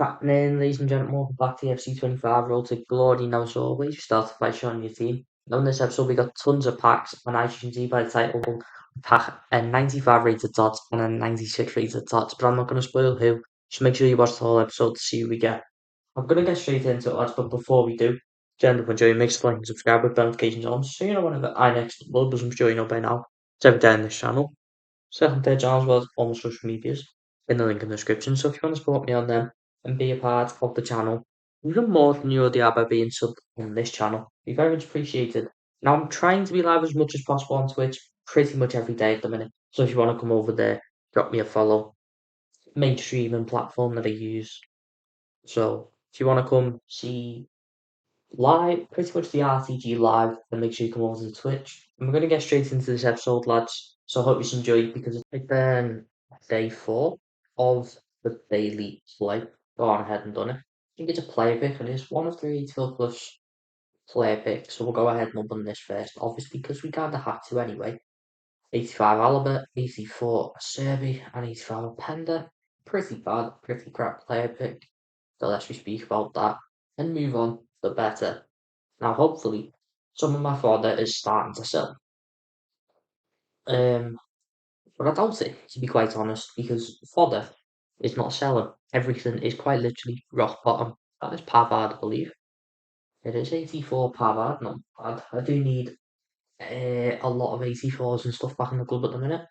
Happening, ladies and gentlemen, welcome back to the FC25 Road to Glory. Now, as always, we started by showing your team. Now, in this episode, we got tons of packs, and as you can see by the title, pack a 95 rated TOTS and a 96 rated TOTS, but I'm not going to spoil who. Just make sure you watch the whole episode to see who we get. I'm going to get straight into it, lads, but before we do, gentlemen, enjoy, make sure to like and subscribe with notifications on, so you know whenever I next upload, as I'm sure you know by now. It's every day on this channel. Second, third channel, as well as all my social medias in the link in the description. So if you want to support me on them and be a part of the channel, even more than you already are by being subbed on this channel, be very much appreciated. Now I'm trying to be live as much as possible on Twitch, pretty much every day at the minute. So if you want to come over there, drop me a follow. Main streaming platform that I use. So if you want to come see live, pretty much the RTG live, then make sure you come over to Twitch. And we're going to get straight into this episode, lads. So I hope you enjoy because it's like day 4 of the daily play. Gone ahead and done it. I think it's a player pick, and it's one of 3 84 plus player picks. So we'll go ahead and open this first, obviously, because we kind of had to anyway. 85 Alaba, 84 Serbi, and 85 Openda. Pretty bad, pretty crap player pick. The less we speak about that and move on, the better. Now, hopefully, some of my fodder is starting to sell. But I doubt it, to be quite honest, because fodder is not selling. Everything is quite literally rock bottom. That is Pavard, I believe. It is 84 Pavard, not bad. I do need a lot of 84s and stuff back in the club at the minute.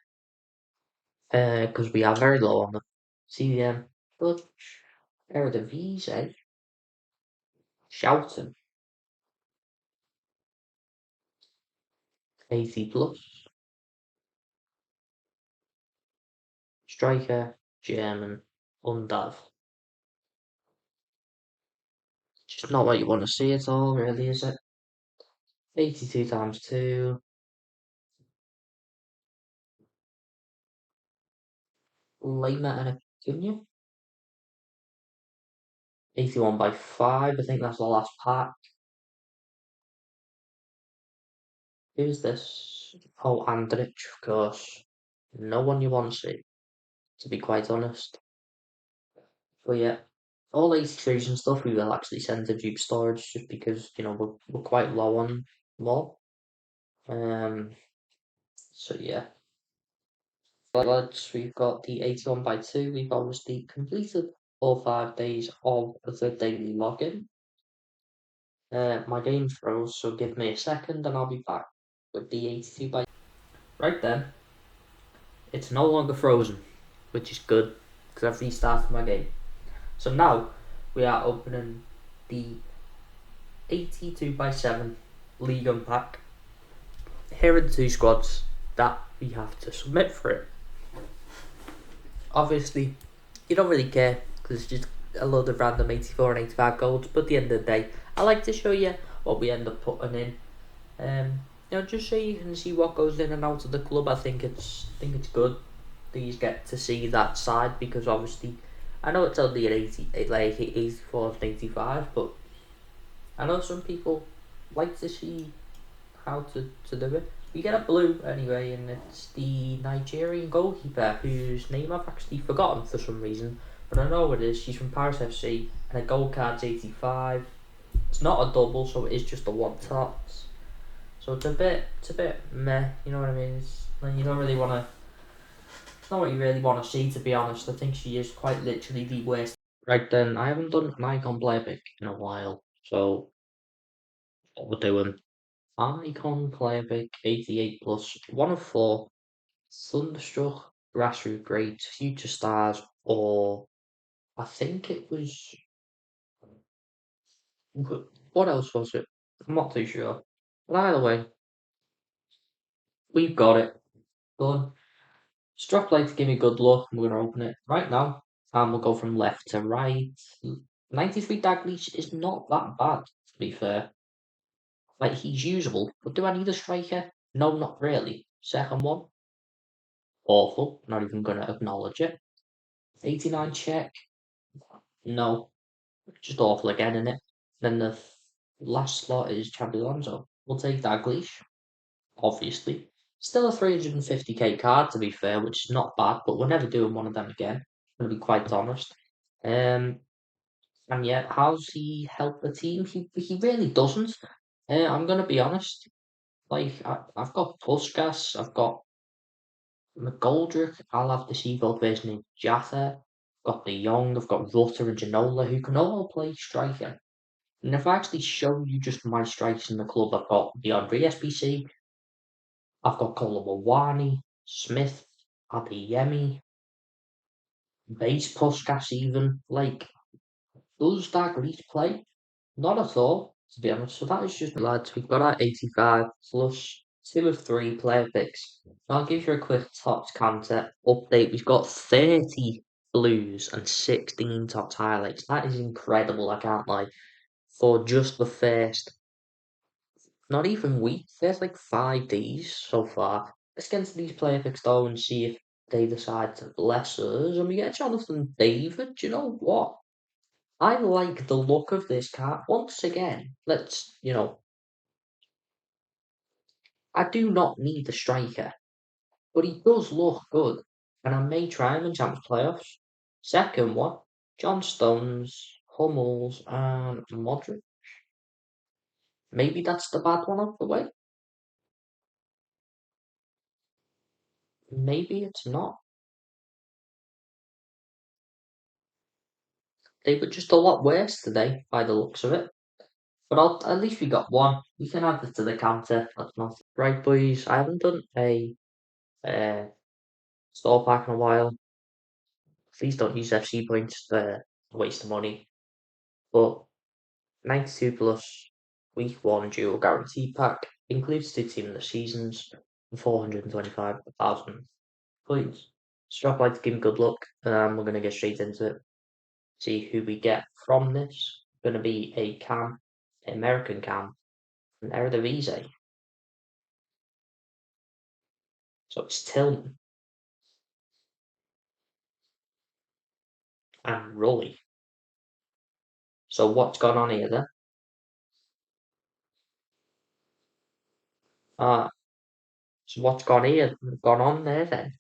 Because we are very low on them. CDM, Dutch, Eredivisie, Shouting, 80 plus. Striker, German, Undav. Just not what you want to see at all, really, is it? 82 times 2. Lima and a Cunha. 81 by 5. I think that's the last pack. Who's this? Oh, Andrich, of course. No one you want to see, to be quite honest. But yeah, all 83s and stuff we will actually send to Duke Storage just because, you know, we're quite low on them all. So yeah. Lads, we've got the 81 by 2. We've obviously completed all 5 days of the daily login. My game froze, so give me a second and I'll be back with the 82 by. Right then, it's no longer frozen, which is good because I've restarted my game. So now we are opening the 82 by 7 Ligue pack. Here are the 2 squads that we have to submit for it. Obviously, you don't really care because it's just a load of random 84 and 85 golds, but at the end of the day, I like to show you what we end up putting in. You know, just so you can see what goes in and out of the club. I think it's good that you get to see that side because obviously, I know it's only an 84 and 85, but I know some people like to see how to do it. We get a blue anyway, and it's the Nigerian goalkeeper whose name I've actually forgotten for some reason, but I know it is. She's from Paris FC, and her gold card's 85. It's not a double, so it is just a one TOTS. So it's a bit meh, you know what I mean? It's like you don't really want to. It's not what you really want to see, to be honest. I think she is quite literally the worst. Right then, I haven't done an icon player pick in a while, so what we're doing. Icon player pick 88 plus 1 of 4 Thunderstruck, Grassroots Greats, Future Stars, or I think it was what else was it? I'm not too sure. But either way, we've got it. Done. Struck like to give me good luck. I'm gonna open it right now. And we'll go from left to right. 93 Daglish is not that bad, to be fair. Like he's usable, but do I need a striker? No, not really. Second one. Awful. Not even going to acknowledge it. 89 check. No. Just awful again, innit? Then the last slot is Xabi Alonso. We'll take Dalglish, obviously. Still a 350k card, to be fair, which is not bad, but we're never doing one of them again. I'm going to be quite honest. And yet, how's he helped the team? He really doesn't. I'm gonna be honest. Like I've got Puskas, I've got McGoldrick. I'll have the Seagull version in Jaffa. Got the Young. I've got Rutter and Ginola who can all play striker. And if I actually show you just my strikes in the club, I've got the Andre SBC. I've got Kolawani, Smith, Adeyemi, Base Puskas even. Like, does that Greece play? Not at all, to be honest. So that is just lads. We've got our 85 plus 2 of 3 player picks. I'll give you a quick TOTS counter update. We've got 30 blues and 16 TOTS highlights. That is incredible, I can't lie. For just the first, not even week, first like 5 days so far. Let's get into these player picks though and see if they decide to bless us. And we get Jonathan David. Do you know what? I like the look of this card. Once again, I do not need a striker, but he does look good, and I may try him in Champions playoffs. Second one, John Stones, Hummels, and Modric. Maybe that's the bad one of the way. Maybe it's not. They were just a lot worse today, by the looks of it. But at least we got one. We can add this to the counter. That's not right, boys. I haven't done a uh, store pack in a while. Please don't use FC points for a waste of money. But 92 plus week 1 dual guarantee pack includes 2 team of the seasons and 425,000 points. Strap like to give him good luck. We're going to get straight into it. See who we get from this. Going to be a Cam, an American Cam, an Eredivisie. So it's Tillman and Rully. So what's gone on here then? So what's gone on there then,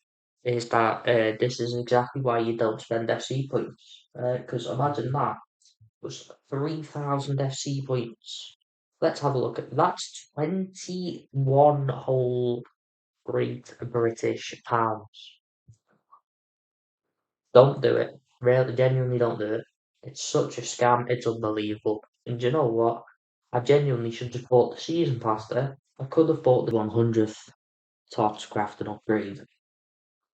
is that this is exactly why you don't spend FC points. Because imagine that was 3,000 FC points. Let's have a look at that's 21 whole Great British pounds. Don't do it. Really, genuinely don't do it. It's such a scam. It's unbelievable. And you know what? I genuinely should have bought the season pass there. I could have bought the 100th TOTS craft and upgrade.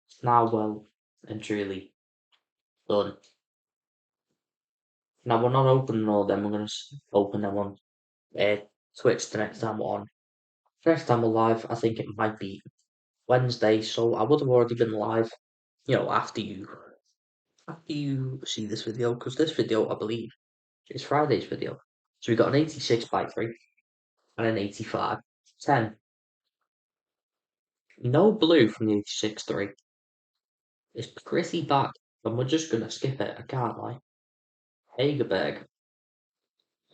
It's now well and truly done. Now we're not opening all of them. We're gonna open them on uh, Twitch the next time we're on. Next time we're live, I think it might be Wednesday, so I would have already been live. After you see this video, because this video, I believe, is Friday's video. So we got an 86 by 3 and an 85 10. No blue from the 86 3. It's pretty bad, and we're just gonna skip it. I can't lie. Hagerberg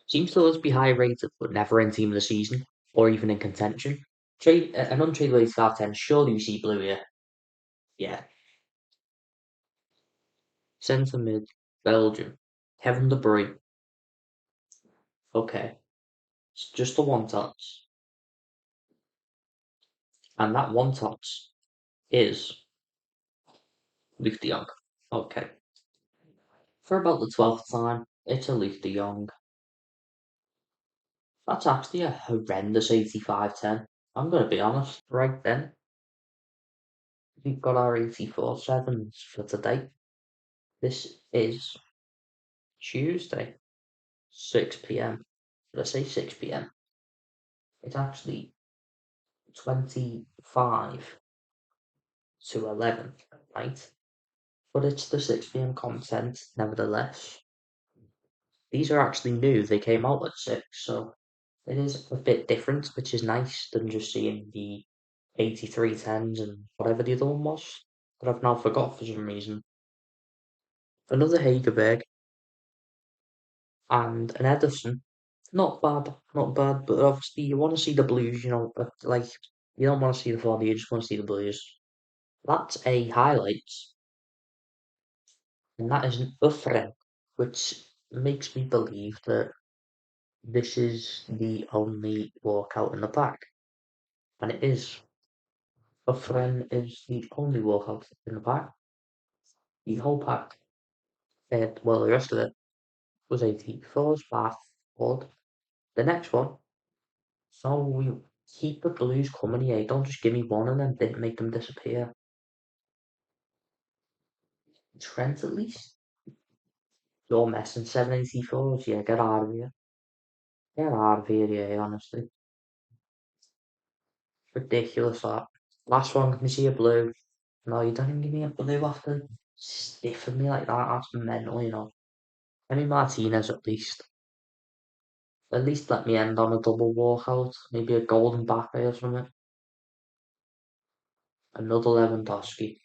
seems to us be high rated, but never in team of the season or even in contention. Trade an untradeable 85 10. Surely we see blue here. Yeah. Centre mid, Belgium. Kevin De Bruyne. Okay. It's just the one tots. And that one tots is Luke de Jong. Okay. For about the 12th time, it's a Luke de Jong. That's actually a horrendous 85 10. I'm going to be honest. Right then, we've got our 84 7s for today. This is Tuesday, 6 p.m. Did I say 6 p.m.? It's actually 25 to 11, right? But it's the 6 p.m. content, nevertheless. These are actually new. They came out at 6, so it is a bit different, which is nice than just seeing the 83 10s and whatever the other one was that I've now forgot for some reason. Another Hagerberg and an Edison. Not bad, not bad, but obviously you want to see the blues, like you don't want to see the 4D, you just want to see the blues. That's a highlight, and that is an Uffren, which makes me believe that this is the only walkout in the pack. And it is. A friend is the only walkout in the pack. The whole pack, well, the rest of it was 84's Bath Blood. The next one, so we keep the blues coming here. Don't just give me one and then didn't make them disappear. Trent at least. You're messing 784s, yeah, get out of here. Get out of here, yeah, honestly. Ridiculous that. Last one, can we see a blue? No, you don't even give me a blue after stiffing me like that. That's mental, you know. Any Martinez at least. At least let me end on a double walkout. Maybe a golden back or something. Another Lewandowski.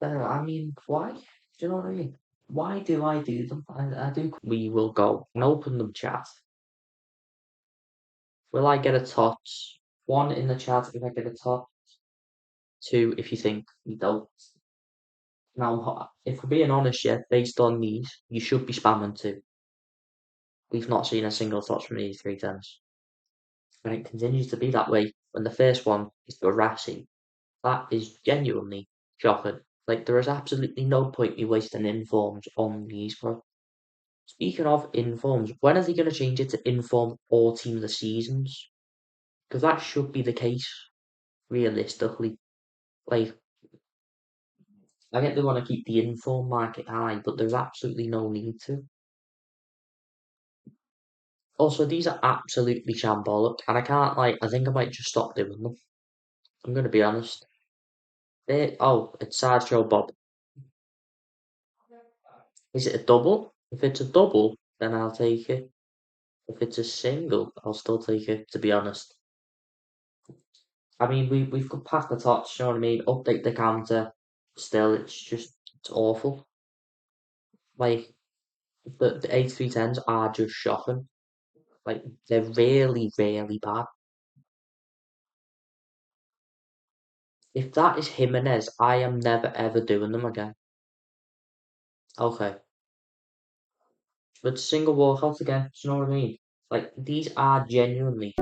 I mean, why? Do you know what I mean? Why do I do them? I do. We will go and open them chat. Will I get a TOTS? One in the chat if I get a TOTS. Two if you think you don't. Now, if we're being honest, yeah, based on these, you should be spamming two. We've not seen a single TOTS from these 310s. And it continues to be that way when the first one is Barassi. That is genuinely shocking. Like, there is absolutely no point you wasting informs on these, bro. Speaking of informs, when are they going to change it to inform all team of the seasons? Because that should be the case, realistically. Like, I get they want to keep the inform market high, but there's absolutely no need to. Also, these are absolutely shambolic, and I can't, like, I think I might just stop doing them. I'm going to be honest. It's Sideshow Bob. Is it a double? If it's a double, then I'll take it. If it's a single, I'll still take it, to be honest. I mean, we've got past the touch, you know what I mean? Update the counter. Still, it's awful. Like, the A310s are just shocking. Like, they're really, really bad. If that is Jimenez, I am never ever doing them again. Okay. But single walkout again, do you know what I mean? Like, these are genuinely